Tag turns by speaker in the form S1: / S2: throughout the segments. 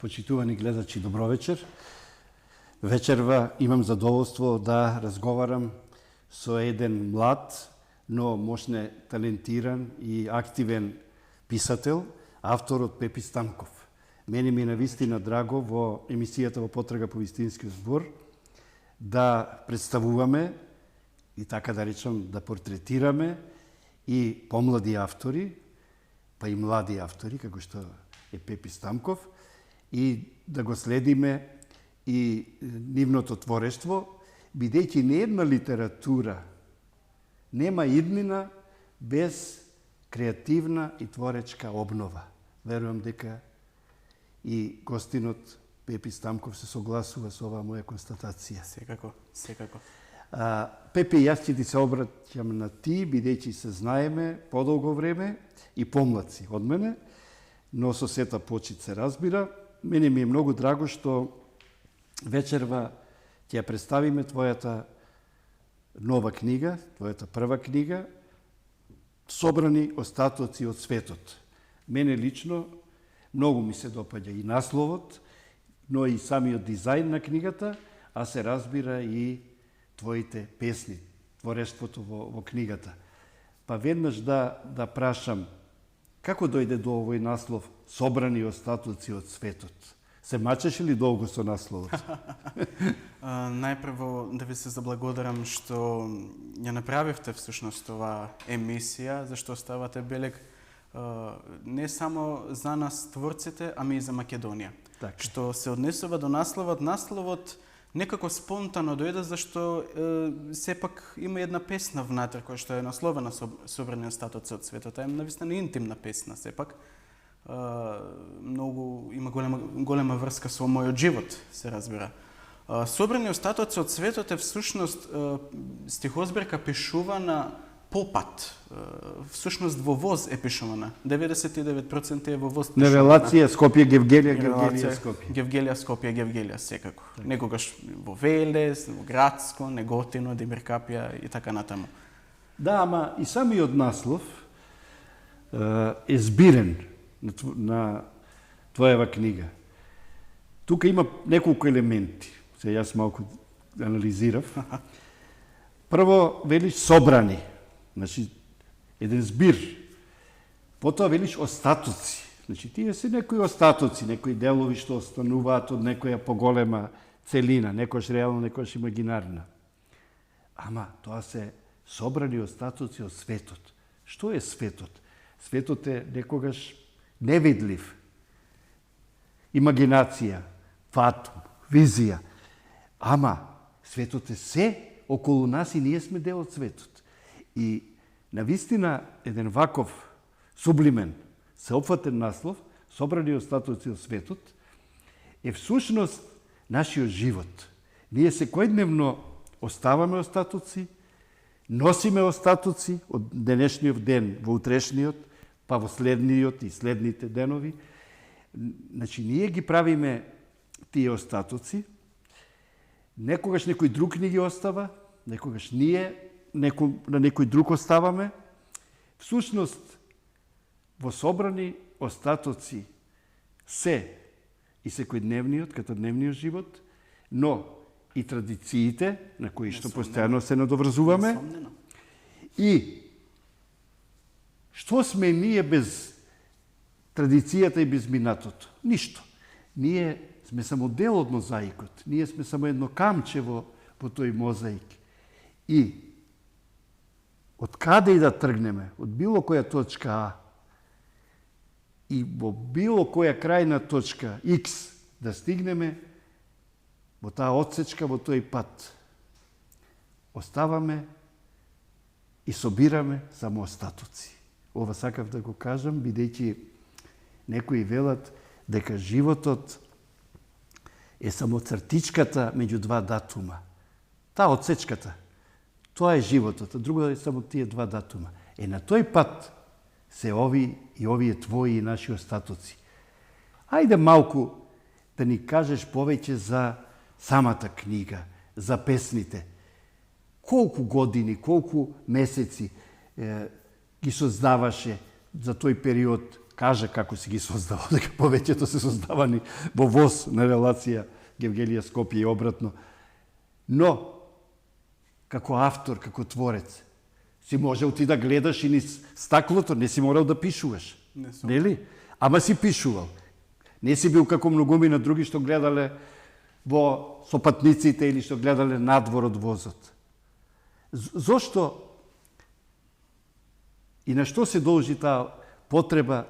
S1: Почитувани гледачи, добро вечер. Вечерва имам задоволство да разговарам со еден млад, но мощне талентиран и активен писател, авторот Пепи Стамков. Мене ми е навистина драго во емисијата во Потрага по вистинскиот збор да представуваме и така да речам да портретираме и помлади автори, па и млади автори, како што е Пепи Стамков, и да го следиме и нивното творештво, бидејќи не една литература нема иднина без креативна и творечка обнова. Верувам дека и гостинот Пепи Стамков се согласува со оваа моја констатација.
S2: Секако.
S1: Пепи, јас ќе ти се обраќам на ти, бидејќи се знаеме подолго време и помладци од мене, но со сета почит се разбира. Мене ми е многу драго што вечерва ќе ја представиме твојата нова книга, твојата прва книга, Собрани остатоци од светот. Мене лично многу ми се допаѓа и насловот, но и самиот дизајн на книгата, а се разбира и твоите песни, творештвото во книгата. Па веднаш да прашам, како дојде до овој наслов Собрани остатоци од светот? Се мачеше ли долго со насловот?
S2: Најпрво да ви се заблагодарам што ја направивте всушност оваа емисија, зашто ставате белег не само за нас творците, ами и за Македонија.
S1: Так.
S2: Што се однесува до насловот, насловот некако спонтано дојде зашто сепак има една песна внатре која што е насловена Собрани остатоци од светот. Е навистина интимна песна сепак. Многу има голема врска со мојот живот, се разбира. Собрани остатоци од светот е всушност стихозбирка пишувана попат. Всушност во воз е пишувана. 99% е во воз пишувана.
S1: На релација Скопје-Гевгелија, Гевгелија-Скопје.
S2: Гевгелија-Скопје, Гевгелија секако. Некогаш во Велес, во Грацко, Неготино, Демиркапија и така натаму.
S1: Да, ама и самиот наслов е збирен на твојава книга. Тука има неколку елементи. Се јас малку анализирав. Прво велиш собрани, значи еден збир. Потоа велиш остатоци. Значи тие се некои остатоци, некои делови што остануваат од некоја поголема целина, некојаш реално, некојаш имагинарна. Ама тоа се собрани остатоци од светот. Што е светот? Светот е некогаш невидлив. Имагинација, фатум, визија. Ама светот е се околу нас и ние сме дел од светот. И навистина еден ваков сублимен, сеопфатен наслов, Собрани остатоци од светот, е всушност нашиот живот. Ние секојдневно оставаме остатоци, носиме остатоци од денешниот ден во утрешниот, па во следниот и следните денови. Значи, ние ги правиме тие остатоци, некогаш некој друг ни ги остава, некогаш ние на некој друг оставаме. Всушност, во собрани остатоци се и секојдневниот, като дневниот живот, но и традициите, на кои што постојано се надоврзуваме, и што сме ние без традицијата и без минатото? Ништо. Ние сме само дел од мозаикот. Ние сме само едно камче во тој мозаик. И од каде и да тргнеме, од било која точка А и во било која крајна точка X да стигнеме, во таа отсечка, во тој пат, оставаме и собираме само остатоци. Ова сакав да го кажам, бидејќи некои велат дека животот е само цртичката меѓу два датума. Таа отсечката, тоа е животот, а друго е само тие два датума. На тој пат се овие твои и наши остатоци. Ајде малку да ни кажеш повеќе за самата книга, за песните. Колку години, колку месеци ги создаваше за тој период каже како си ги создавал, дека повеќето се создавани во воз на релација Гевгелија Скопје и обратно. Но, како автор, како творец, си можел ти да гледаш и низ стаклото, не си морал да пишуваш. Нели? Ама си пишувал. Не си бил како многумина други што гледале во сопатниците или што гледале надвор од возот. Зошто и на што се должи таа потреба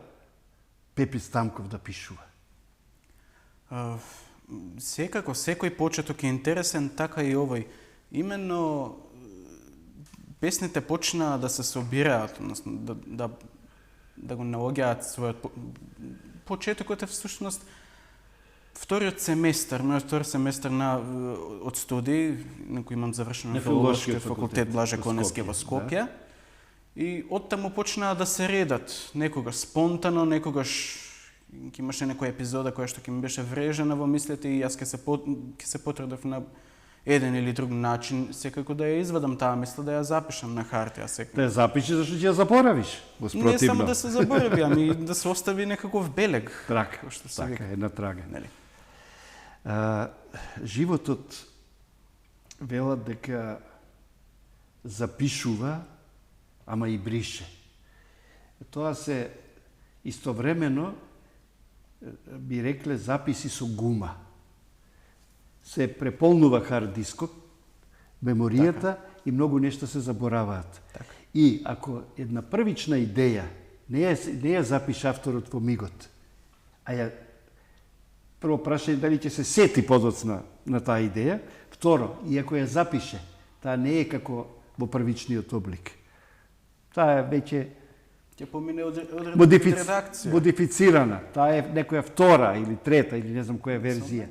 S1: Пепи Стамков да пишува?
S2: Секако, секој почеток е интересен, така и овој. Именно песните почнаа да се собираат, односно да го наоѓаат својот почетокот е всушност вториот семестар од студии, на кој имам завршено на филолошки факултет Блаже Коневски во Скопје. И оттаму почнаа да се редат, некогаш спонтано, некогаш ќе имаше некоја епизода која што ќе ми беше врежена во мислите и јас ќе се потрудев на еден или друг начин секако да ја извадам таа мисла, да ја запишам на хартија секако.
S1: Да ја запишеш зашто ќе ја заборавиш, воспротивно.
S2: Не само да се заборави, ами да се остави некаков белег.
S1: Трага,
S2: што се
S1: така,
S2: вика.
S1: една трага.
S2: Нели?
S1: Животот велат дека запишува, ама и брише. Тоа се истовремено би рекле записи со гума. Се преполнува хард дискот, меморијата и многу нешта се забораваат. И ако една првична идеја не ја запише авторот во мигот, а ја прво прашање дали ќе се сети подоцна на таа идеја, второ, и ако ја запише, таа не е како во првичниот облик. Таа е веќе
S2: ќе помине од редакција.
S1: Модифицирана. Таа е некоја втора или трета или не знам која верзија.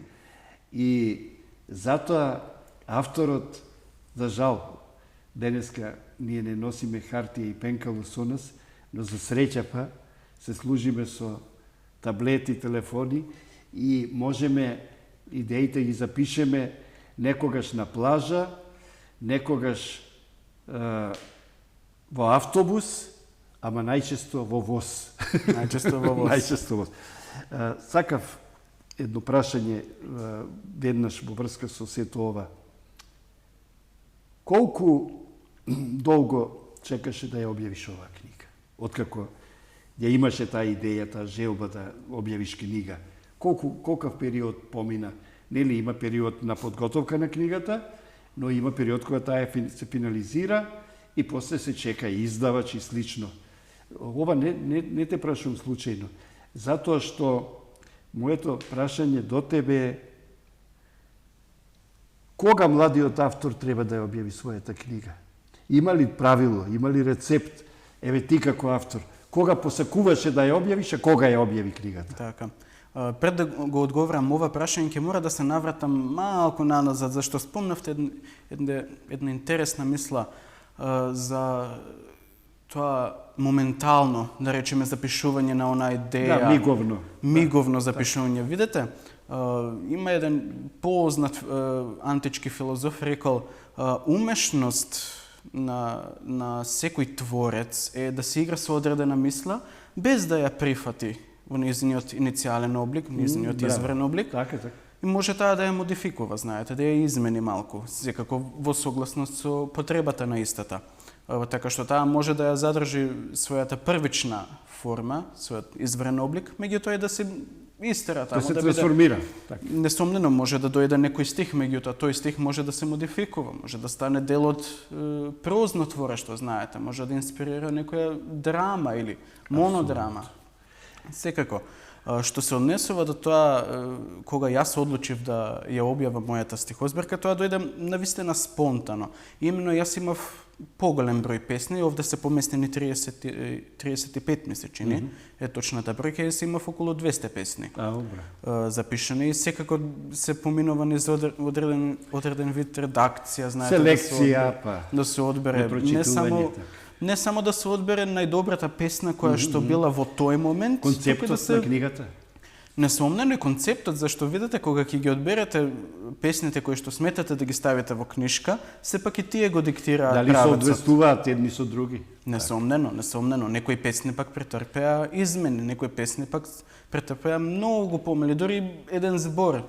S1: И затоа авторот, за жал, денеска ние не носиме хартија и пенкало со нас, но за среќа па се служиме со таблети, телефони и можеме идеите ги запишеме некогаш на плажа, некогаш во автобус, ама најчесто во воз.
S2: Најчесто во воз.
S1: Најчесто воз. Сакав едно прашање веднаш во врска со сето ова. Колку долго чекаше да ја објавиш оваа книга? Откако ја имаше таа идеја, таа желба да објавиш книга? Колкав период помина? Нели има период на подготовка на книгата, но има период кога таа се финализира и после се чека и издавач и слично. Ова не те прашувам случајно, затоа што моето прашање до тебе е кога младиот автор треба да ја објави својата книга? Има ли правило, има ли рецепт? Еве ти како автор, кога посакуваше да ја објавиш, а кога ја објави книгата?
S2: Така. Пред да го одговорам ова прашање, ќе мора да се навратам малку наназад, зашто спомнавте една интересна мисла за тоа моментално, да речеме, запишување на онаа идеја.
S1: Да,
S2: миговно запишување. Видете, има еден познат антички филозоф рекол, умешност на секој творец е да се игра со одредена мисла, без да ја прифати во нејзиниот иницијален облик, нејзиниот изворен облик.
S1: Така.
S2: И може таа да ја модификува, знаете, да ја измени малку, секако во согласност со потребата на истата. Така што таа може да ја задржи својата првична форма, својот изворен облик, меѓутоа да се истера таму,
S1: да се трансформира.
S2: Несомнено може да дојде некој стих, меѓутоа тој стих може да се модификува, може да стане дел од прозно творештво, знаете, може да инспирира некоја драма или монодрама. Секако, што се однесува до тоа кога јас одлучив да ја објавам мојата стихозбирка, тоа дојде навистина спонтано. Именно јас имав поголем број песни, овде се поместени 35 ми се чини, е точната бројка, јас имав околу 200 песни запишани и секако се поминувани за одреден вид редакција, знаете,
S1: селекција,
S2: да се одбере не само да се одбере најдобрата песна која што била во тој момент,
S1: концептот на книгата.
S2: Несомнено и концептот, зашто видите кога ќе ги одберете песните кои што сметате да ги ставите во книшка, сепак и тие го диктираат
S1: Дали се
S2: правецот.
S1: одвестуваат едни со други?
S2: Несомнено. Некои песни пак претрпеа измени, некои песни пак претрпеа многу помали. Дори еден збор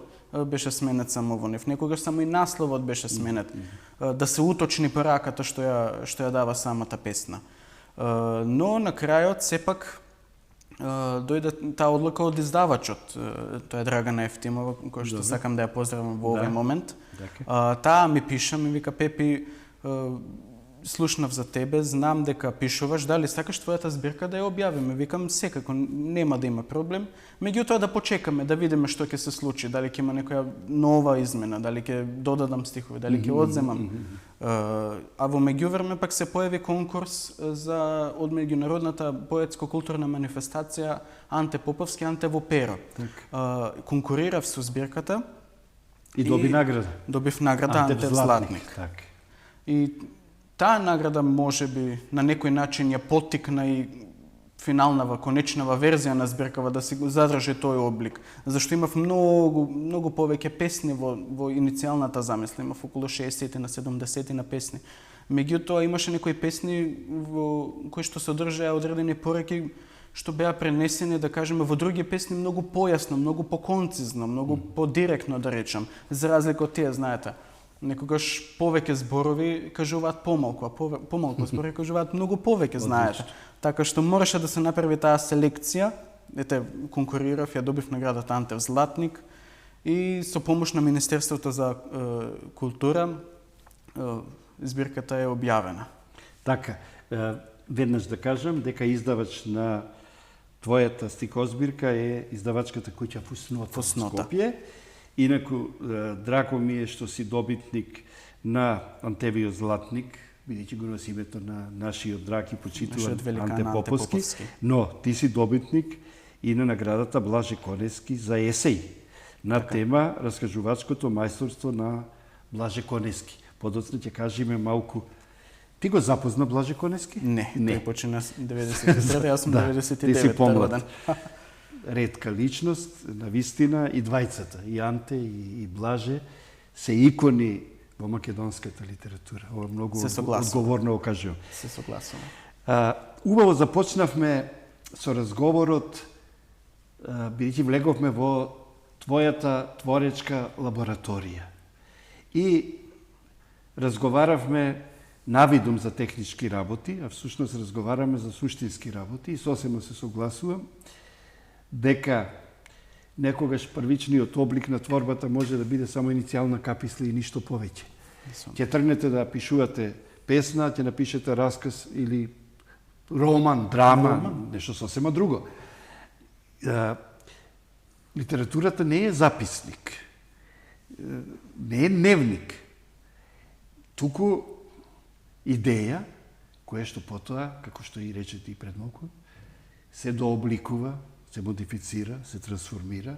S2: беше сменет само во нив. Некогаш само и насловот беше сменет. Да се уточни пораката што ја дава самата песна. Но на крајот сепак дојде таа одлука од издавачот. Тоа е Драгана Ефтимова, која што сакам да ја поздравам во овој момент. Таа ми пиша, ми вика: Пепи, слушнав за тебе, знам дека пишуваш, дали сакаш твојата збирка да ја објавиме? Викам, секако, нема да има проблем. Меѓутоа да почекаме, да видиме што ќе се случи, дали ќе има некоја нова измена, дали ќе додадам стихови, дали ќе одземам. А во меѓувреме пак се појави конкурс од меѓународната поетско-културна манифестација Анте Поповски, Анте во перо. Конкурирав со збирката
S1: И доби награда.
S2: Добив награда Анте Златник. И таа награда можеби на некој начин ја поттикна и финалнава, конечнава верзија на збиркава да си го задржи тој облик. Зашто имав многу повеќе песни во иницијалната замисла, имав околу 60 на 70 на песни. Меѓутоа имаше некои песни кои што содржаа одредени пореки што беа пренесени, да кажеме, во други песни многу појасно, многу поконцизно, многу подиректно, да речам, за разлика од тие, знаете. Некогаш повеќе зборови кажуваат помалку, а помалку зборови кажуваат многу повеќе, знаете. Така што мораше да се направи таа селекција. Ете, конкурирав, ја добив наградата Антев Златник и со помош на Министерството за култура збирката е објавена.
S1: Така, веднаш да кажам дека издавач на твојата стихозбирка е издавачката куќа Фуснота во Скопје. Инаку, драго ми е што си добитник на Антевио Златник, бидејќи го носи името на нашиот драг и почитуван Анте Поповски, но ти си добитник и на наградата Блаже Конески за есеј на тема раскажувачкото мајсторство на Блаже Конески. Подоцна ќе кажеме малку. Ти го запозна Блаже Конески?
S2: Не. Тој почина 93, јас сум 99.
S1: Ти си помлад. Ретка личност, навистина, и двајцата, и Анте и Блаже, се икони во македонската литература. Ова многу одговорно окажувам.
S2: Се согласувам.
S1: Убаво започнавме со разговорот, бидејќи влеговме во твојата творечка лабораторија. И разговаравме навидум за технички работи, а всушност разговараме за суштински работи и сосема се согласувам дека некогаш првичниот облик на творбата може да биде само иницијална каписла и ништо повеќе. Ќе тргнете да пишувате песна, ќе напишете расказ или роман, драма, нешто сосема друго. Литературата не е записник, не е дневник, туку идеја, која што потоа, како што и речете и пред малку, се дообликува, се модифицира, се трансформира,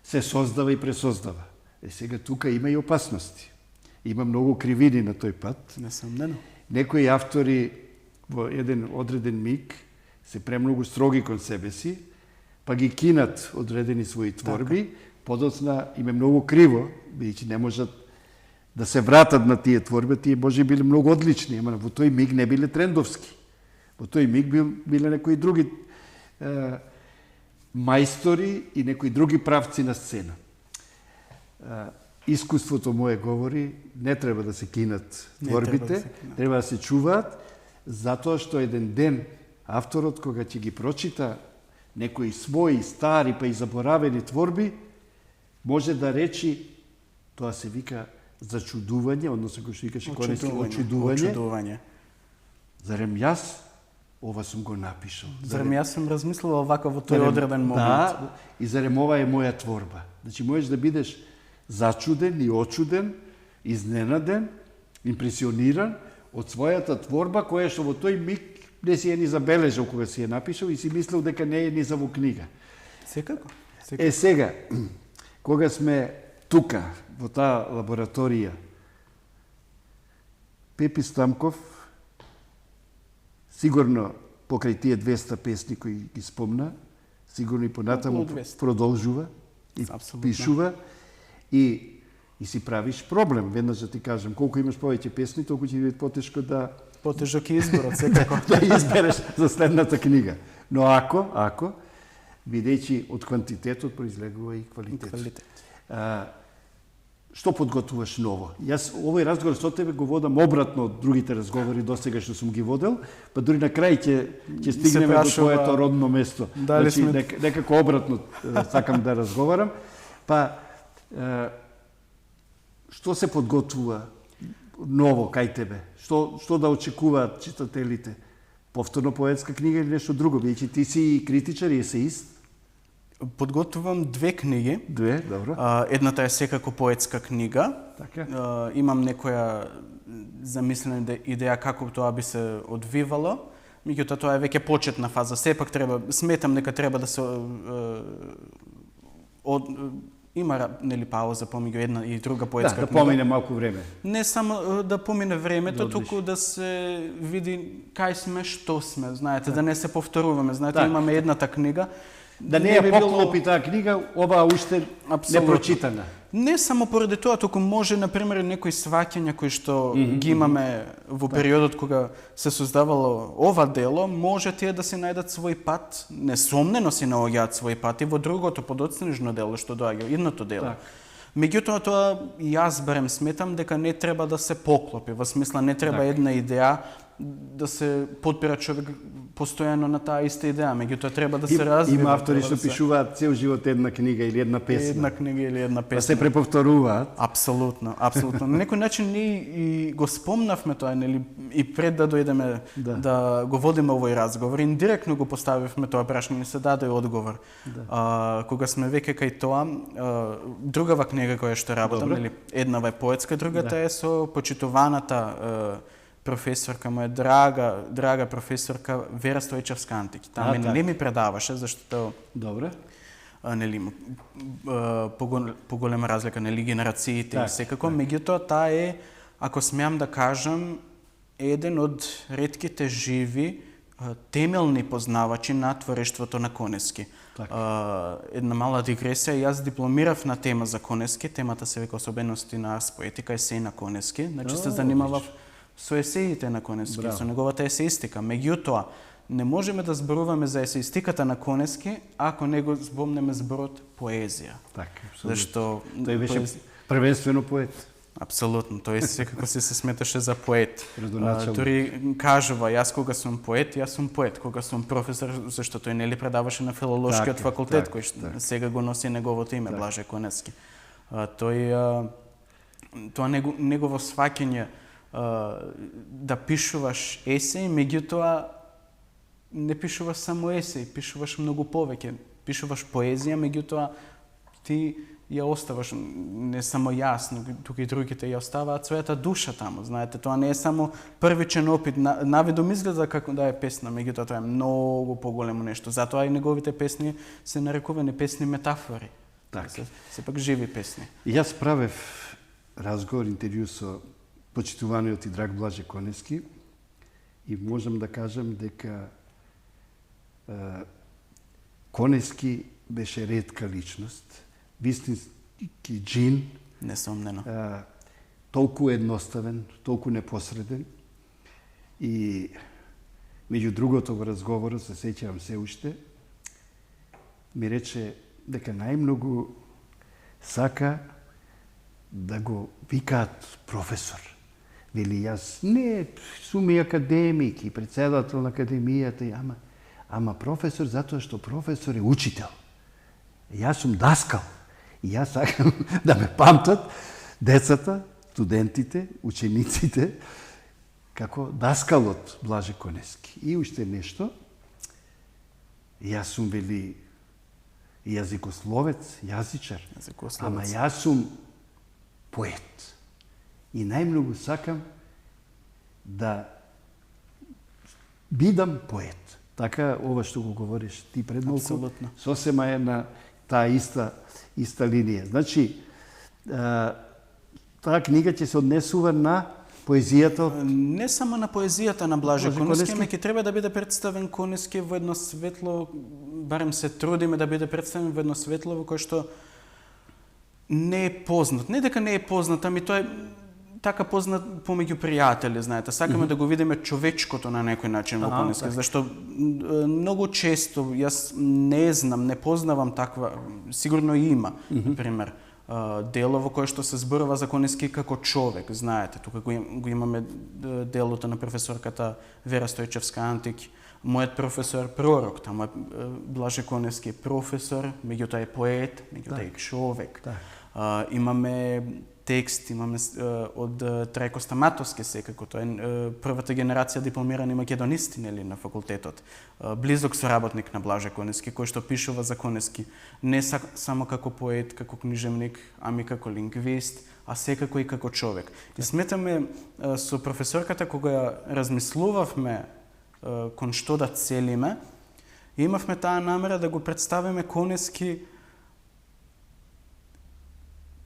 S1: се создава и пресоздава. Сега тука има и опасности. Има многу кривини на тој пат.
S2: Несомнено.
S1: Некои автори во еден одреден миг се премногу строги кон себе си, па ги кинат одредени своји творби, подоцна им е многу криво, бидејќи не можат да се вратат на тие творби, тие може биле многу одлични, ама во тој миг не биле трендовски. Во тој миг биле некои други мајстори и некои други правци на сцена. Искуството мое говори, не треба да се кинат творбите, треба да се чуваат, затоа што еден ден авторот, кога ќе ги прочита некои своји, стари, па и заборавени творби, може да речи, тоа се вика зачудување, односно кој што викаше Конески, очудување. Зарем јас ова сум го напишал.
S2: Зарем јас сум размислувал вака во тој одреден момент.
S1: Да, и зарем ова е моја творба. Значи, можеш да бидеш зачуден и очуден, изненаден, импресиониран од својата творба, која што во тој миг не си ја ни забележал кога си ја напишал и си мислел дека не е ни за во книга.
S2: Секако.
S1: Сега, кога сме тука, во таа лабораторија, Пепи Стамков, сигурно покрај тие 200 песни кои ги спомна, сигурно и понатаму
S2: Околу 200.
S1: продолжува и
S2: Апсолутно.
S1: пишува и си правиш проблем. Веднаш да ти кажам, колку имаш повеќе песни, толку ќе биде потешко да
S2: Потежок е изборот, секако.
S1: да избереш за следната книга. Но ако бидејќи од квантитетот произлегува и квалитет. Што подготвуваш ново? Јас овој разговор со тебе го водам обратно од другите разговори досега што сум ги водел, па дури на крај ќе стигнеме до твоето родно место.
S2: Дали
S1: Значи, некако обратно сакам да разговарам. Па што се подготвува ново кај тебе? Што да очекуваат читателите? Повторно поетска книга или нешто друго? Бидејќи ти си критичар и есеист.
S2: Подготвувам 2 книги.
S1: 2, добро.
S2: Едната е секако поетска книга.
S1: Така.
S2: Имам некоја замислена идеја како тоа би се одвивало. Меѓутоа тоа е веќе почетна фаза. Сепак сметам дека треба да се има нели пауза помеѓу една и друга поетска
S1: да
S2: книга.
S1: Да помине малку време.
S2: Не само да помине времето, туку да се види кај сме, што сме, знаете, да не се повторуваме. Знаете, имаме едната книга.
S1: Да не ја поклопи таа книга, оваа уште непрочитана.
S2: Не само поради тоа, туку може, например, некои сваќања кои што ги имаме во периодот кога се создавало ова дело, може тие да се најдат свој пат, несомнено се наоѓаат свој пат и во другото подоцнежно дело што доаѓа, идното дело. Меѓутоа тоа јас барем сметам дека не треба да се поклопи, во смисла не треба една идеја да се подпира човек постојано на таа иста идеја, меѓутоа треба да се развива.
S1: Има автори што пишуваат цел живот една книга или една песна.
S2: Една книга или една песна.
S1: Да се преповторуваат.
S2: Апсолутно. На некој начин ние и го спомнавме тоа, нели, и пред да дојдеме да го водиме овој разговор, индиректно го поставивме тоа прашање, ни се даде одговор. Кога сме веќе кај тоа, другава книга која што работам, нели, еднава е поетска, другата е со почитуваната професорка, моја драга професорка Вера Стојчевска-Антики. Таа не ми предаваше, заштото нели поголема разлика, нели, генерациите и секако, меѓутоа таа е, ако смеам да кажам, еден од ретките живи темелни познавачи на творештвото на Конески. Една мала дигресија, јас дипломирав на тема за Конески, темата се вика особености на арс поетика, есеј на Конески, значи се занимавав со есеите на Конески, со неговата есеистика. Меѓутоа, не можеме да зборуваме за есеистиката на Конески ако не го збомнеме зборот поезија.
S1: Така,
S2: зашто
S1: тој беше првенствено поет.
S2: Апсолутно, тој секако се сметаше за поет. Дури кажува, јас кога сум поет, јас сум поет, кога сум професор, зашто тој нели предаваше на филолошкиот факултет, кој сега го носи неговото име, Блаже Конески. Тоа негово сваќање да пишуваш есеј, меѓутоа не пишуваш само есеј, пишуваш многу повеќе, пишуваш поезија, меѓутоа ти ја оставаш, не само јас, но тука и другите ја оставаат својата душа таму, знаете, тоа не е само првичен опит, навидом изгледа како да е песна, меѓутоа тоа е многу поголемо нешто, затоа и неговите песни се нарекувани песни метафори, сепак живи песни.
S1: Јас правев разговор, интервју со почитуваниот и драг Блаже Конески и можам да кажам дека Конески беше ретка личност, вистински джин,
S2: несомнено.
S1: толку едноставен, толку непосреден и меѓу другото во разговорот, се сеќавам се уште, ми рече дека најмногу сака да го викаат професор. Вели, јас не сум и академик и председател на академијата, ама професор затоа што професор е учител. Јас сум даскал и јас сакам да ме памтат децата, студентите, учениците, како даскалот Блаже Конески. И уште нешто, јас сум, вели, јазикословец, јазичар, ама јас сум поет. И најмногу сакам да бидам поет. Така, ова што го говориш ти пред малку, сосема е на таа иста линија. Значи, таа книга ќе се однесува на поезијата?
S2: Не само на поезијата на Блаже Конески, ама ќе треба да биде представен Конески во едно светло, барем се трудиме да биде представен во едно светло во кое што не е познат. Не дека не е познат, ами тоа е така познат помеѓу пријатели, знаете. Сакаме да го видиме човечкото на некој начин во Конески, зашто многу често јас не знам, не познавам таква, сигурно има, например, дело во кое што се зборува за Конески како човек, знаете. Тука го имаме делото на професорката Вера Стојчевска Антик, мојот професор Пророк, тамо е Блаже Конески професор, меѓутоа е поет, меѓутоа е човек. Имаме текст, имаме од Трајко Стаматовски секако, тоа е првата генерација дипломирани македонисти, нели, на факултетот. Близок соработник на Блаже Конески, кој што пишува за Конески не само како поет, како книжевник, ами како лингвист, а секако и како човек. И сметаме со професорката кога ја размислувавме кон што да целиме, имавме таа намера да го представиме Конески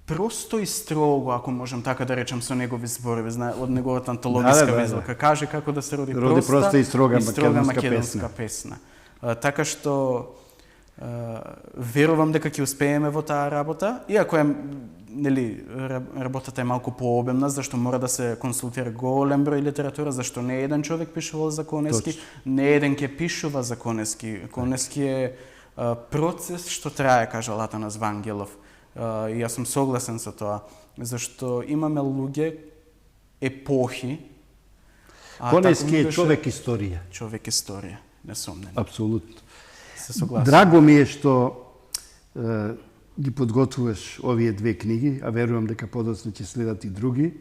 S2: просто и строго, ако можам така да речам со негови зборови, од неговата антологиска визелка. Каже како да се роди проста
S1: и строга
S2: македонска песна. Така што верувам дека ќе успееме во таа работа, иако е, нели, работата е малку пообемна, зашто мора да се консултира голем број литература, зашто не еден човек пишувал за Конески, не еден ќе пишува за Конески. Конески е процес што трае, кажа Латанас Вангелов. И јас сум согласен со тоа, зашто имаме луѓе, епохи.
S1: Конески е човек историја.
S2: Човек историја, несомнено.
S1: Апсолутно.
S2: Се согласен.
S1: Драго ми е што ги подготвуваш овие две книги, а верувам дека подоцна ќе следат и други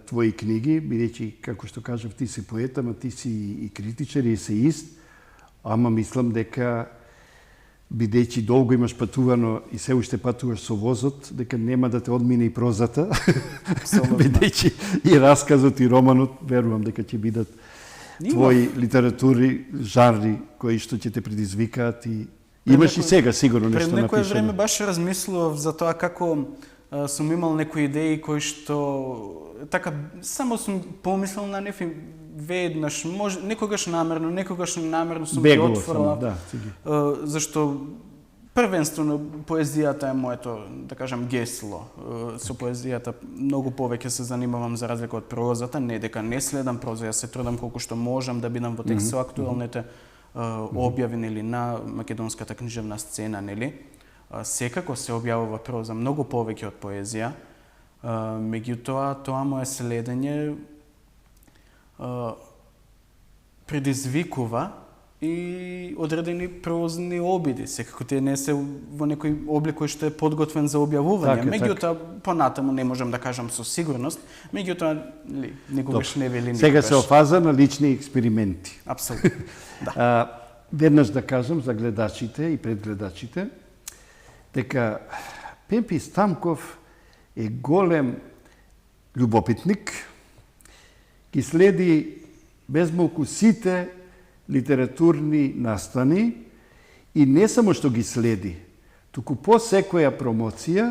S1: твои книги, бидејќи, како што кажав, ти си поет, ама ти си и критичар и есеист, ама мислам дека бидејќи долго имаш патувано и се уште патуваш со возот, дека нема да те одмине и прозата, бидејќи и расказот и романот, верувам дека ќе бидат твои литератури, жанри кои што ќе те предизвикаат и имаш и сега сигурно нешто напишано.
S2: Пред некој време баш размислував за тоа како сум имал некои идеи кои што така само сум помислил на нив и веднаш, некогаш намерно сум ги отфрлал. Зашто првенствено поезијата е моето, да кажам, гесло. Со поезијата многу повеќе се занимавам за разлика од прозата, не дека не следам проза, јас се трудам колку што можам да бидам во текст со актуелните објави, нели, на македонската книжевна сцена, нели. Секако се објавува проза многу повеќе од поезија. Меѓутоа, тоа мое следење предизвикува и одредени прозни обиди. Секако тие не се во некој облик кој што е подготвен за објавување. Меѓутоа, понатаму не можам да кажам со сигурност, меѓутоа, никогаш не вели никогаш.
S1: Сега се офаза на лични експерименти.
S2: Апсолутно.
S1: Да. Веднаш да кажам за гледачите и предгледачите, дека Пемпи Стамков е голем љубопитник, ги следи безмалку сите литературни настани и не само што ги следи, туку по секоја промоција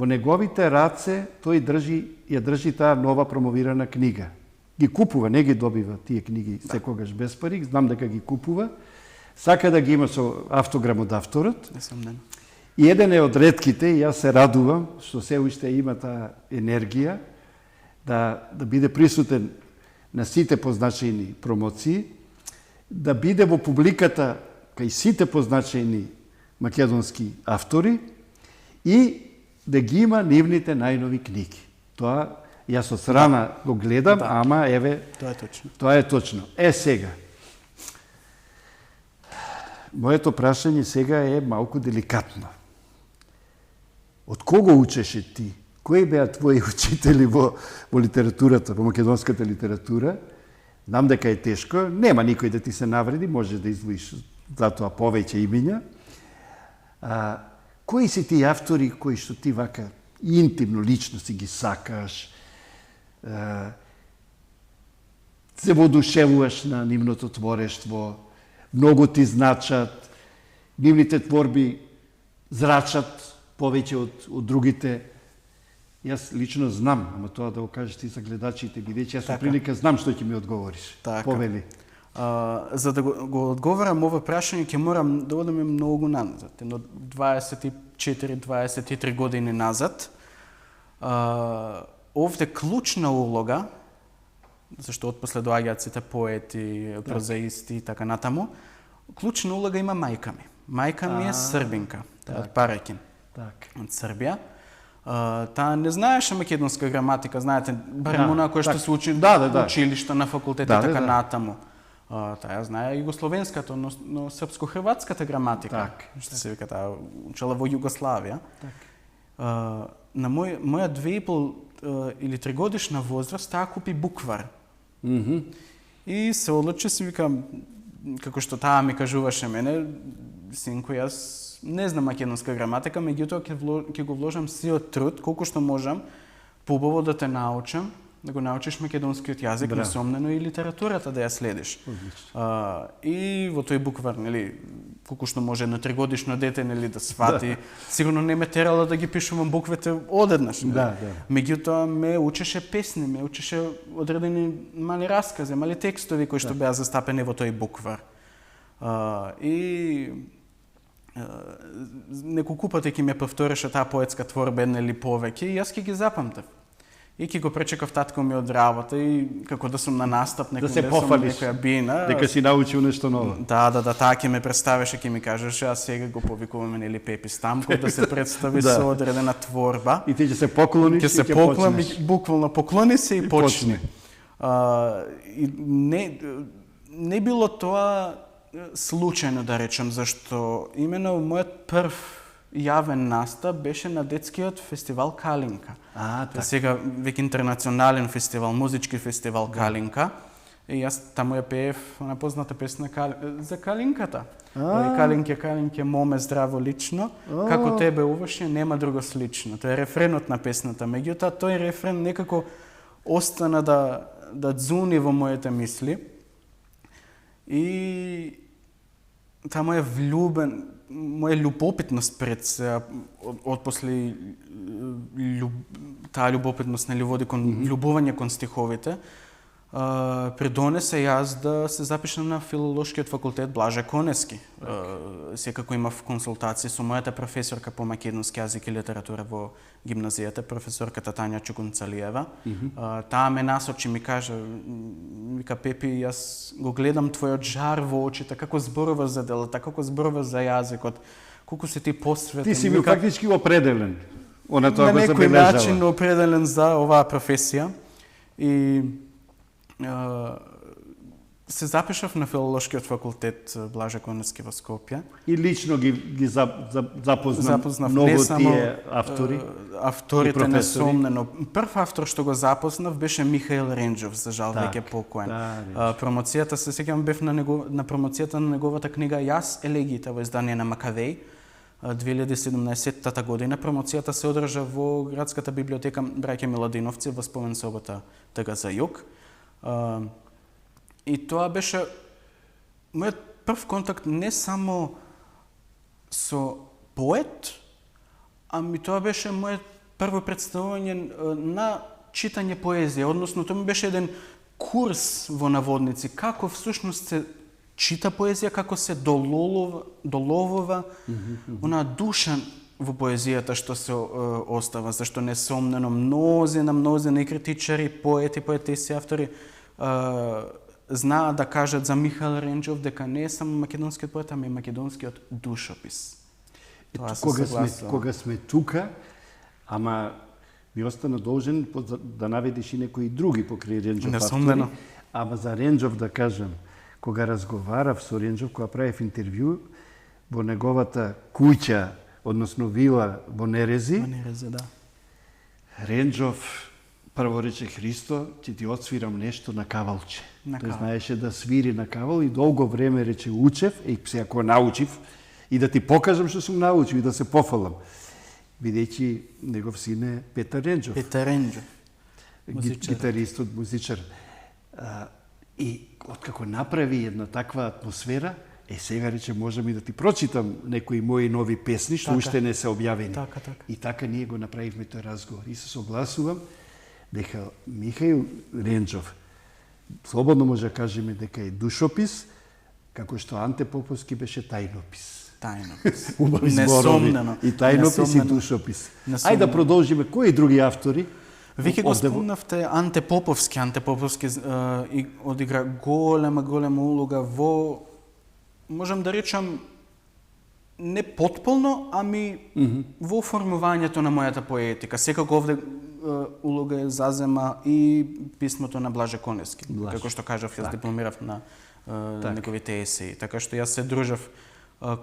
S1: во неговите раце тој ја држи таа нова промовирана книга. Ги купува, не ги добива тие книги секогаш без пари, знам дека ги купува, сака да ги има со автограм од авторот.
S2: Несомнено.
S1: И еден е од ретките, и јас се радувам што се уште има таа енергија да биде присутен на сите позначајни промоции, да биде во публиката кај сите позначајни македонски автори и да ги има нивните најнови книги. Тоа јас од страна го гледам, ама еве
S2: тоа е точно.
S1: Тоа е точно. Сега. Моето прашање сега е малку деликатно. Од кого учеше ти? Кои беа твои учители во литературата, во македонската литература? Знам дека е тешко, нема никој да ти се навреди, може да издвоиш затоа повеќе имиња. Кои си ти автори кои што ти вака интимно, лично си ги сакаш, се воодушевуваш на нивното творештво, многу ти значат, нивните творби зрачат повеќе од другите. Јас лично знам, ама тоа да го кажеш ти за гледачите, бидејќи јас со прилика знам што ќе ми одговориш.
S2: Така.
S1: Повели.
S2: За да го одговорам ова прашање, ќе морам да одиме многу назад, едно 24-23 години назад. Овде клучна улога, зашто отпосле доаѓаат сите поети, прозаисти и така натаму, клучна улога има мајка ми. Мајка ми е србинка, од Парекин, од Србија. Таа не знаеше македонска граматика, знаете, барем она која што се учи училишта на факултет и така натаму. Таа знае југословенската, но српско-хрватската граматика, што се вика, таа учела во Југославија. На моја 2,5 или 3 годишна возраст таа купи буквар. И се одлучи, си викам, како што таа ми кажуваше мене, синко, јас не знам македонска граматика, меѓутоа ќе го вложам сиот труд, колку што можам, побаво да те научам, да го научиш македонскиот јазик, несомнено и литературата да ја следиш. И во тој буквар, нели, колку што може едно 3-годишно дете, нели, да свати, сигурно не ме терала да ги пишувам буквите одеднаш. Меѓутоа ме учеше песни, ме учеше одредени мали раскази, мали текстови кои што беа застапени во тој буквар. И неколку пати ќе ме повтореше таа поетска творба една или повеќе и јас ќе ги запамтев. И ќе го пречекав татко ми од работа и како да сум на настап,
S1: да се пофалиш, некоја
S2: бина.
S1: Дека си научил нешто ново.
S2: Да, таа ќе ме представеше, ќе ми кажеше, а сега го повикуваме нели Пепи Стамков да се представи со одредена творба.
S1: И ти ќе се поклониш и ќе почнеш.
S2: Буквално поклони се и почни. И не било тоа случајно, да речем, зашто именно мојот прв јавен настап беше на детскиот фестивал Калинка. Сега веќе интернационален фестивал, музички фестивал Калинка. И јас таму ја пеев на позната песна за Калинката. Калинке, моме здраво лично, како тебе уваше, нема друго слично. Тоа е рефренот на песната. Меѓутоа, тој рефрен некако остана да дзуни во моите мисли. И таа моја љубопитност пред се, отпосле таа љубопитност нели води кон љубување кон стиховите, придонесе јас да се запишам на филолошкиот факултет Блаже Конески. Секако имав консултации со мојата професорка по македонски јазик и литература во гимназијата, професорката Тања Чукунцалиева. Таа ме насочи, ми кажа, вика, Пепи, јас го гледам твојот жар во очите, како зборуваш за делата, како зборуваш за јазикот, колку си ти посветен.
S1: Ти си бил фактички определен. На
S2: некој начин определен за оваа професија. И се запишав на филолошкиот факултет Блаже Конески во Скопје.
S1: И лично ги запознав многу тие автори.
S2: Авторите несомнено. Прв автор што го запознав беше Михаил Ренџов, за жал веќе покоен. Промоцијата, се сеќавам, бев на промоцијата на неговата книга Јас елегиите во издание на Макавеј 2017 година. Промоцијата се одржа во градската библиотека Браќа Миладиновци во спомен собота Тга за југ. И тоа беше мојот прв контакт не само со поет, ами тоа беше мојот прво представување на читање поезија, односно тоа ми беше еден курс во наводници, како всушност се чита поезија, како се доловува онаа душа во поезијата што се остава, зашто несомнено мнозина и критичари, поети, поетеси, автори знаат да кажат за Михаил Ренџов дека не е само македонскиот поет, ами македонскиот душопис.
S1: Кога сме тука, ама ми остана должен да наведиш и некои други покрај Ренџов автори. Ама за Ренџов да кажам, кога разговарав со Ренџов, кога правев интервју во неговата куќа, односно вила во Нерези, Ренџов прво рече, Христо, ќе ти отсвирам нешто на кавалче. Тој знаеше да свири на кавал и долго време рече учев, сега кога научив, и да ти покажам што сум научив и да се пофалам. Бидејќи негов син е Петар Ренџов.
S2: Петар Ренџов.
S1: Гитаристот, музичар. И откако направи една таква атмосфера, сега рече можам и да ти прочитам некои мои нови песни што уште не се објавени. И така ние го направивме тој разговор. И се согласувам дека Михаил Ренџов слободно може да кажеме дека е душопис, како што Анте Поповски беше тајнопис.
S2: Тајнопис.
S1: Убави зборови. И тајнопис и душопис. Ајде да продолжиме. Кои други автори?
S2: Вие го спомнавте Анте Поповски. Анте Поповски одигра голема улога во, можам да речам, не потполно, ами во формувањето на мојата поетика. Секако овде улога е зазема и писмото на Блаже Коневски. Како што кажав, јас дипломирав на неговите есеи. Така што јас се дружав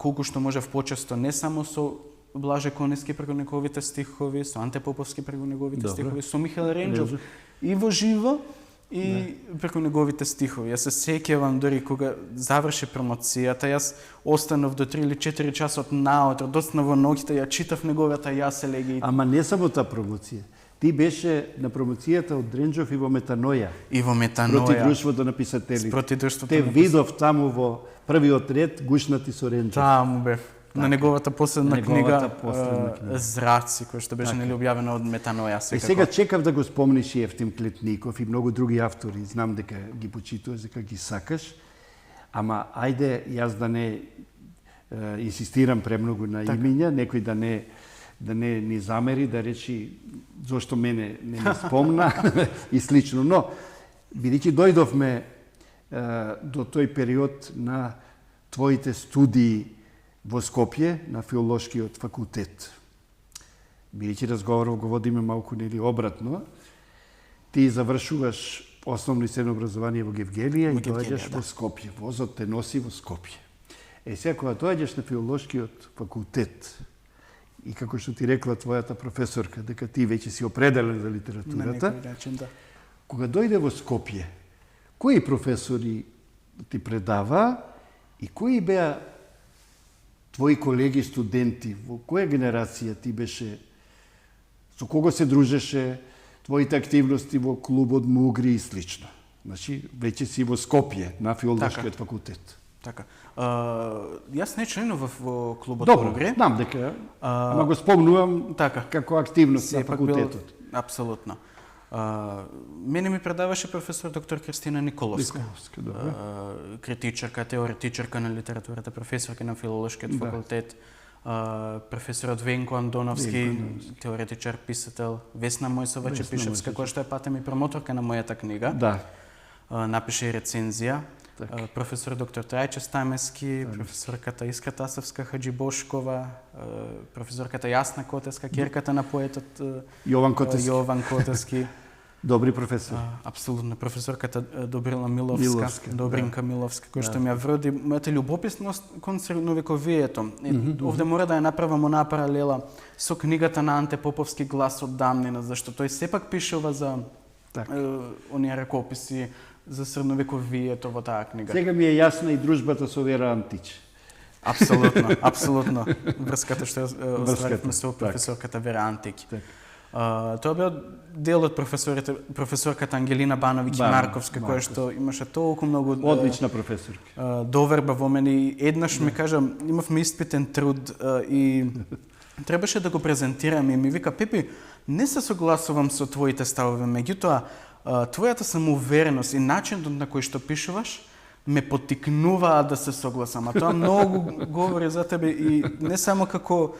S2: колку што можев почесто не само со Блаже Коневски преку неговите стихови, со Анте Поповски преку неговите стихови, со Михаил Ренџов и во живо и преку неговите стихови. Јас се сеќавам дори кога заврши промоцијата, јас останав до 3 или 4 часот наутро, доцна во ноќите, ја читав неговата јас елегии.
S1: Ама не само таа промоција. Ти беше на промоцијата од Ренџов и во Метаноја.
S2: И во Метаноја.
S1: Проти друштвото на писателите.
S2: Проти друштвото.
S1: Те видов таму во првиот ред гушнати со Ренџов.
S2: Таму бев. На неговата последна книга Зраци, која што беше нели објавена од Метаноја секако.
S1: И сега чекав да го спомниш и Евтим Клетников и многу други автори. Знам дека ги почитуваш, дека ги сакаш. Ама ајде јас да не инсистирам премногу на имиња, некој да не ни замери, да речи зошто мене не ми спомна и слично. Но, бидејќи дојдовме до тој период на твоите студии во Скопје, на филолошкиот факултет. Бидејќи разговорот го водиме малку нели обратно, ти завршуваш основно и средно образование во Гевгелија и доаѓаш во Скопје. Возот те носи во Скопје. Сега кога доаѓаш на филолошкиот факултет, и како што ти рекла твојата професорка, дека ти веќе си определен за литературата,
S2: на некој начин, да.
S1: Кога дојде во Скопје, кои професори ти предава и кои беа твои колеги студенти, во која генерација ти беше, со кого се дружеше, твоите активности во клубот Мугри и слично? Значи, веќе си во Скопје, на филолошкиот факултет.
S2: Така. Јас не членував во клубот
S1: Добро,
S2: Мугри.
S1: знам дека, ама го спомнувам како активност на факултетот.
S2: Апсолутно. Мене ми предаваше професор доктор Кристина Николовска. Критичарка, теоретичарка на литературата, професорка на филолошкиот факултет, професорот Венко Андоновски, теоретичар, писател, Весна Мојсова Чепишевска, која што е патем и промоторка на мојата книга. Напише и рецензија. Професор доктор Трајче Стамески, професорката Искра Тасовска Хаджибошкова, професорката Јасна Котеска, керката на поетот Јован Котески.
S1: Добри професори.
S2: Апсолутно. Професорката Добрина Миловска, Добринка Миловска, која што ми ја вроди мојата љубопитност кон средновековието. Овде мора да ја направам онаа паралела со книгата на Анте Поповски Глас од дамнина, зашто тој сепак пишува за оние ракописи за средновековието во таа книга.
S1: Сега ми е јасна и дружбата со Вера Антич.
S2: Апсолутно. Врската што оставивме со професорката Вера Антик. Тоа беа дел од професорката Ангелина Бановиќ Марковска, која што имаше толку многу
S1: одлична професорка.
S2: Доверба во мене. Еднаш ми кажа, имавме испитен труд и требаше да го презентирам и ми вика: Пепи, не се согласувам со твоите ставови, меѓутоа твојата самоувереност и начинот на кој што пишуваш ме поттикнуваа да се согласам. А тоа многу говори за тебе и не само како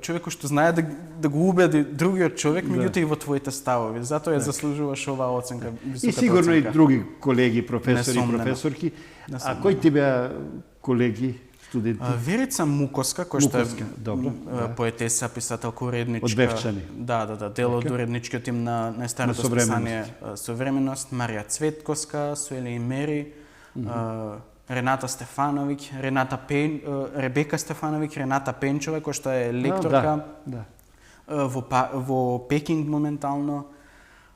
S2: човек што знае да го убеди другиот човек, меѓутоа и во твоите ставови. Затоа ја заслужуваш оваа оценка, високата
S1: оценка. И сигурно
S2: оценка.
S1: И други колеги, професори и професорки. А кои ти беа колеги, студенти?
S2: Верица Мукоска, која што е поетеса, писателка, уредничка.
S1: Од Бевчани.
S2: Да, дел од уредничкиот тим на најстарото списание Современост. Марија Цветковска, Суели Мери, Рената Стефановиќ, Ребека Стефановиќ, Рената Пенчова, која што е лекторка во Пекинг моментално.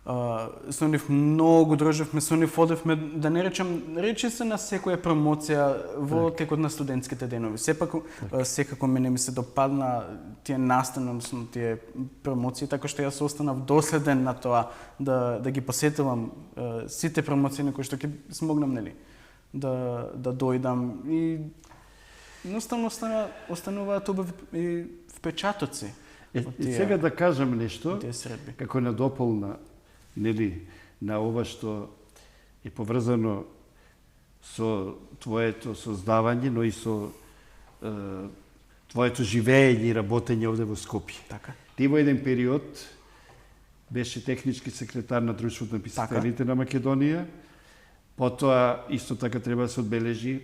S2: Со нив многу дружевме, со нив одевме, да не речем, речи се на секоја промоција во текот на студентските денови. Секако мене ми се допадна тие настани, односно тие промоции, така што јас останав доследен на тоа да ги посетувам сите промоции на кои што ќе смогнам, нели, да дојдам и едноставно остануваат убави и впечатоци.
S1: И сега да кажам нешто, како надополна, нели, на ова што е поврзано со твоето создавање, но и со твоето живење и работење овде во Скопје.
S2: Така.
S1: Ти во еден период беше технички секретар на Друштвото на писателите на Македонија. Потоа, исто така треба да се одбележи,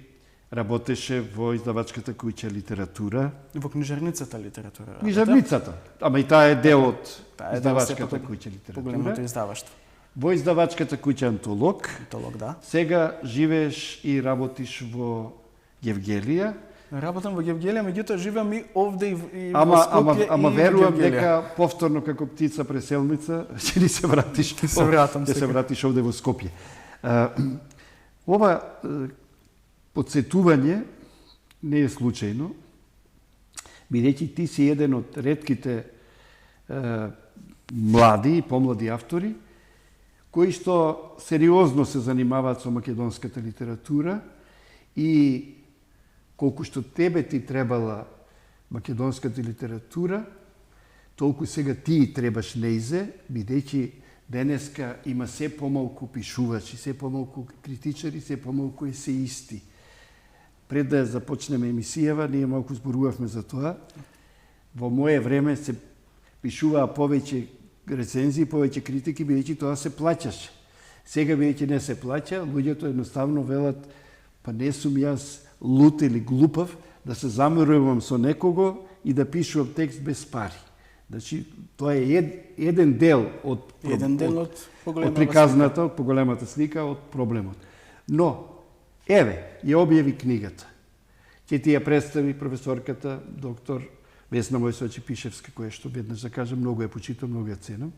S1: работеше во издавачката куќа Литература.
S2: Во книжарницата Литература.
S1: Книжарницата, ама и таа е дел од
S2: Таа е
S1: издавачката куќа Литература.
S2: Поголемото издаваштво.
S1: Во издавачката куќа Антолог.
S2: Антолог, да.
S1: Сега живееш и работиш во Евгелија.
S2: Работам во Евгелија, меѓутоа живеам и овде и
S1: Ама,
S2: во Скопје
S1: ама
S2: и
S1: верувам
S2: во Евгелија.
S1: дека повторно како птица преселница ќе ни се вратиш.
S2: Ќе се вратам
S1: Ќе се
S2: сега.
S1: вратиш овде во Скопје. Ова подсетување не е случајно, бидејќи ти си еден од ретките млади и помлади автори кои што сериозно се занимаваат со македонската литература и колку што тебе ти требала македонската литература, толку сега ти требаш неизе, бидејќи денеска има се помалку пишувачи, се помалку критичари, се помалку есеисти. Пред да започнеме емисијава, ние малку зборувавме за тоа. Во мое време се пишуваа повеќе рецензии, повеќе критики, бидејќи тоа се плаќаше. Сега, бидејќи не се плаќа, луѓето едноставно велат, па не сум јас лут или глупав да се замерувам со некого и да пишувам текст без пари. Значи, тоа е еден дел од приказната, од поголемата слика, од проблемот. Но, еве, ја објави книгата. Ќе ти ја представи професорката, доктор Весна Мојсовачи-Пишевска, која што веднаш да кажам, многу ја почитам, многу ја ценам.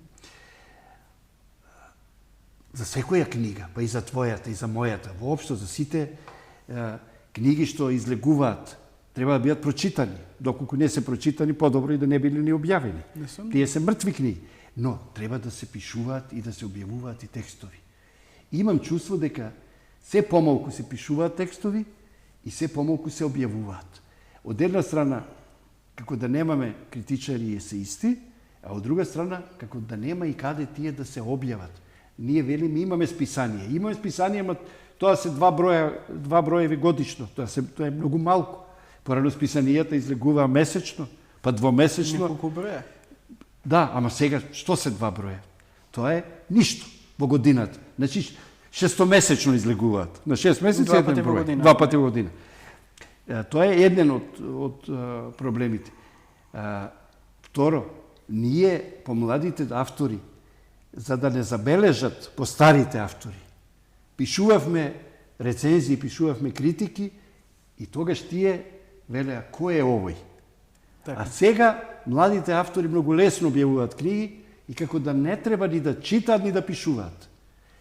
S1: За секоја книга, па и за твојата, и за мојата, воопшто за сите книги што излегуваат, треба да бидат прочитани. Доколку не се прочитани, подобро и да не били ни објавени. Тие се мртви книги. Но треба да се пишуваат и да се објавуваат и текстови. Имам чувство дека се помалку се пишуваат текстови и се помалку се објавуваат. Од една страна, како да немаме критичари и есеисти, а од друга страна, како да нема и каде тие да се објават. Ние велиме имаме списание. Имаме списание, ама тоа се два броеви годишно. Тоа е многу малку. Порано списанијата излегуваа месечно, па двомесечно.
S2: Неколку броја.
S1: Да, ама сега што се два броја? Тоа е ништо во годината. Значи, шестомесечно излегуваат. На 6 месеци еден број. Два пати во година. Тоа е еден од проблемите. Второ, ние, помладите автори, за да не забележат постарите автори, пишувавме рецензии, пишувавме критики и тогаш тие велеа кој е овој.
S2: Така.
S1: А сега младите автори многу лесно објавуваат книги и како да не треба ни да читаат, ни да пишуваат.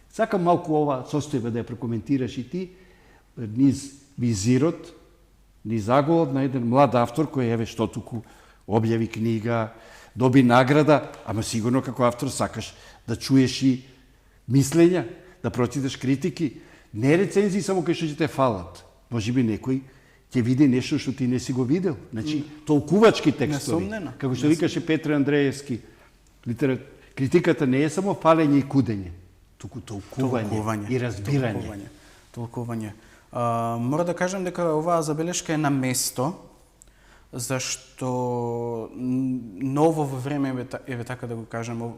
S1: Сакам малку ова состојба да ја прокоментираш и ти низ визирот, низ заголовот на еден млад автор кој еве што туку објави книга, доби награда, ама сигурно како автор сакаш да чуеш и мислења, да прочиташ критики, не рецензии само кај што ќе те фалат. Можеби некој ќе види нешто што ти не си го видел. Значи, толкувачки текстови.
S2: Несомнено.
S1: Како што викаше Петре Андреевски, критиката не е само фалење и кудење, туку толкување и разбирање.
S2: Толкување. Мора да кажам дека оваа забелешка е на место, зашто ново во време, еве така да го кажам,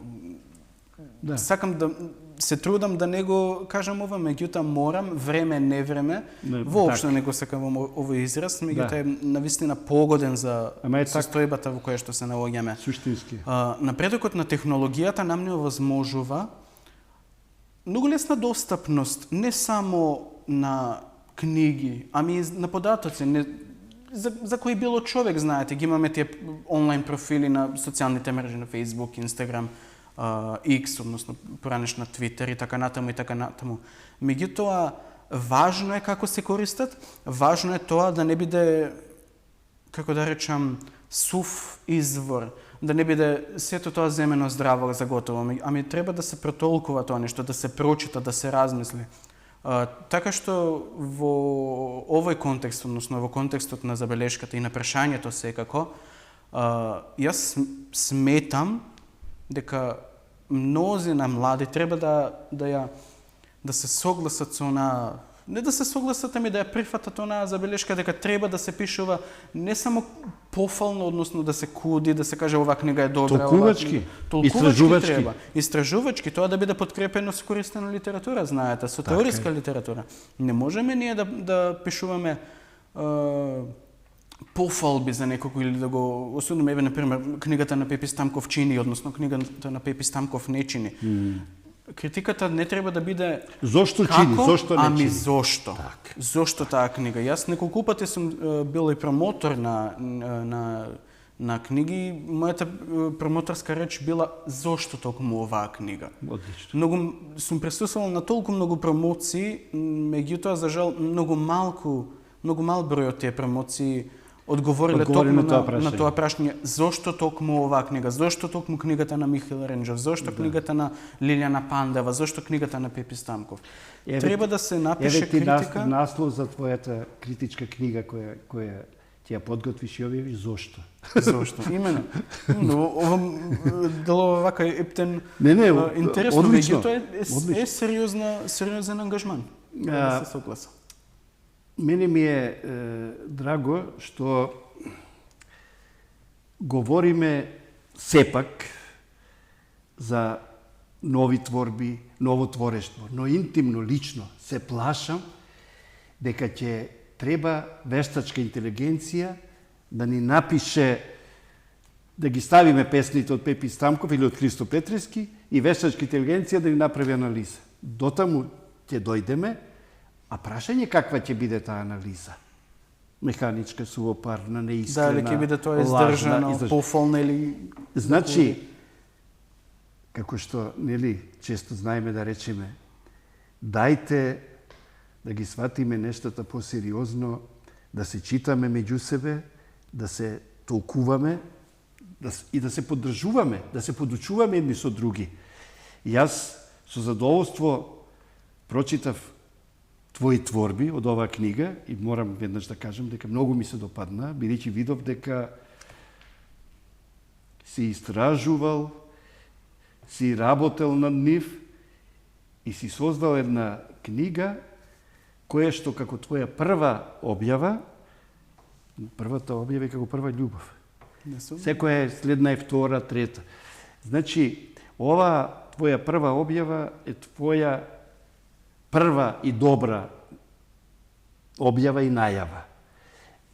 S1: Да.
S2: сакам да се трудам да не го кажам ова, меѓутоа морам, време, не време, воопшто не го сакам овој израз, меѓутоа е навистина погоден за состојбата во која што се наоѓаме.
S1: Суштински.
S2: Напредокот на технологијата нам не овозможува многу лесна достапност не само на книги, ами и на податоци, за кој било човек, знаете, ги имаме тие онлайн профили на социјалните мрежи на Facebook, Instagram, X, односно поранешна Twitter и така натаму и така натаму. Меѓутоа, важно е како се користат, важно е тоа да не биде, како да речам, сув извор, да не биде сето тоа земено здраво за готово, ами треба да се протолкува тоа нешто, да се прочита, да се размисли. Така што во овој контекст, односно во контекстот на забелешката и на прашањето секако, јас сметам дека мнозина млади треба да ја да се согласат со онаа, не да се согласат, ами да ја прифатат онаа забелешка дека треба да се пишува не само пофално, односно да се куди, да се каже ова книга е добра,
S1: толкувачки,
S2: толкувачки треба. Истражувачки, тоа да биде подкрепено со користена литература, знаете, со теориска литература. Не можеме ние да пишуваме пофалби за некого или да го осудиме, еве, например, книгата на Пепи Стамков чини, односно книгата на Пепи Стамков не чини. Критиката не треба да биде
S1: зошто чини, зошто не чини.
S2: Ами зошто? Так. Зошто таа книга? Јас неколку пати сум бил и промотор на книги. Мојата промоторска реч била зошто токму оваа книга.
S1: Одлично.
S2: Многу сум присуствувал на толку многу промоции, меѓутоа за жал многу мал број од тие промоции одговориле токму на тоа прашање. Зошто токму оваа книга? Зошто токму книгата на Михаил Ренџов? Зошто книгата на Лилјана Пандева? Зошто книгата на Пепи Стамков? Треба да се напише критика.
S1: Еве ти наслов за твојата критичка книга која ти ја подготвиш и објавиш зошто.
S2: Зошто? Имено. Ова делува вака ептен интересно,
S1: одлично.
S2: Меѓутоа е сериозен ангажман. Да се согласам.
S1: Мене ми е драго што говориме сепак за нови творби, ново творештво, но интимно, лично се плашам дека ќе треба вештачка интелигенција да ни напише, да ги ставиме песните од Пепи Стамков или од Христо Петрески и вештачка интелигенција да ни направи анализа. Дотаму ќе дојдеме, а прашање каква ќе биде таа анализа? Механичка, сувопарна, неискрена,
S2: дали ќе биде тоа издржано, пофолна или...
S1: Значи, како што, нели, често знаеме да речеме, дајте да ги сватиме нештата посериозно, да се читаме меѓу себе, да се толкуваме и да се поддржуваме, да се подучуваме едни со други. Јас со задоволство прочитав твои творби од оваа книга и морам веднаш да кажам дека многу ми се допадна, бидејќи видов дека си истражувал, си работел над нив и си создал една книга која што како твоја прва објава, првата објава е како прва љубов. Секоја е следна е втора, трета. Значи, ова твоја прва објава е твоја прва и добра објава и најава.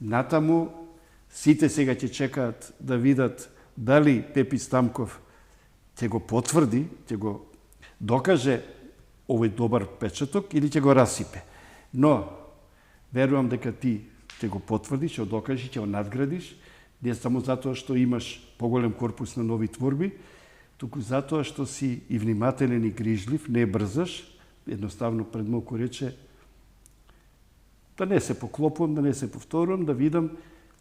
S1: Натаму, сите сега ќе чекаат да видат дали Пепи Стамков ќе го потврди, ќе го докаже овој добар печаток или ќе го расипе. Но, верувам дека ти ќе го потврдиш, ќе го докажеш, ќе го надградиш, не само затоа што имаш поголем корпус на нови творби, туку затоа што си и внимателен и грижлив, не брзаш, едноставно пред малку рече, да не се поклопувам, да не се повторувам, да видам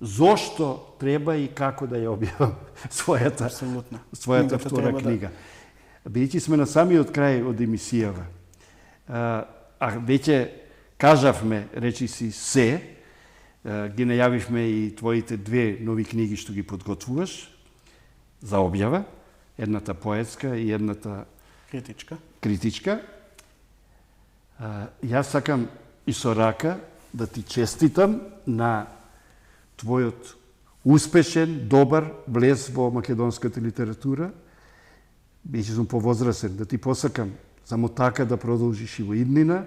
S1: зошто треба и како да ја објавам својата втора книга. Бидејќи сме на самиот крај од емисијава, а веќе кажавме, речи си се, ги најавивме и твоите две нови книги што ги подготвуваш за објава, едната поетска и едната критичка. Јас сакам и со рака да ти честитам на твојот успешен, добар влез во македонската литература. Беше сум повозрасен, да ти посакам само така да продолжиш и во иднина,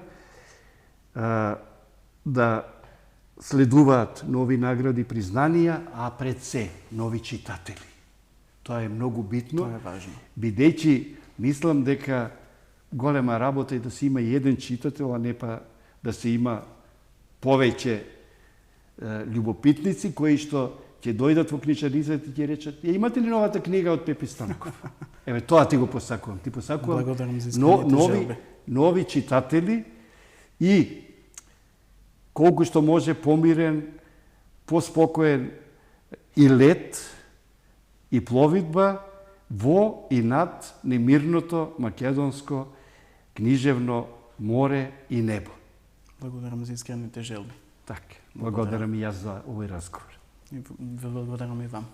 S1: да следуваат нови награди, признанија, а пред се нови читатели. Тоа е многу битно.
S2: Тоа е важно.
S1: Бидејќи мислам дека голема работа е да се има еден читател, а не па да се има повеќе љубопитници кои што ќе дојдат во книжарницата и ќе речат: "Ја имате ли новата книга од Пепи Станков?" Еве тоа ти го посакувам. Ти посакувам нови читатели и колку што може помирен, поспокоен и лет и пловидба во и над немирното македонско книжевно море и небо.
S2: Благодарам за искрените желби.
S1: Така, благодарам и јас за овој разговор.
S2: И благодарам и вам.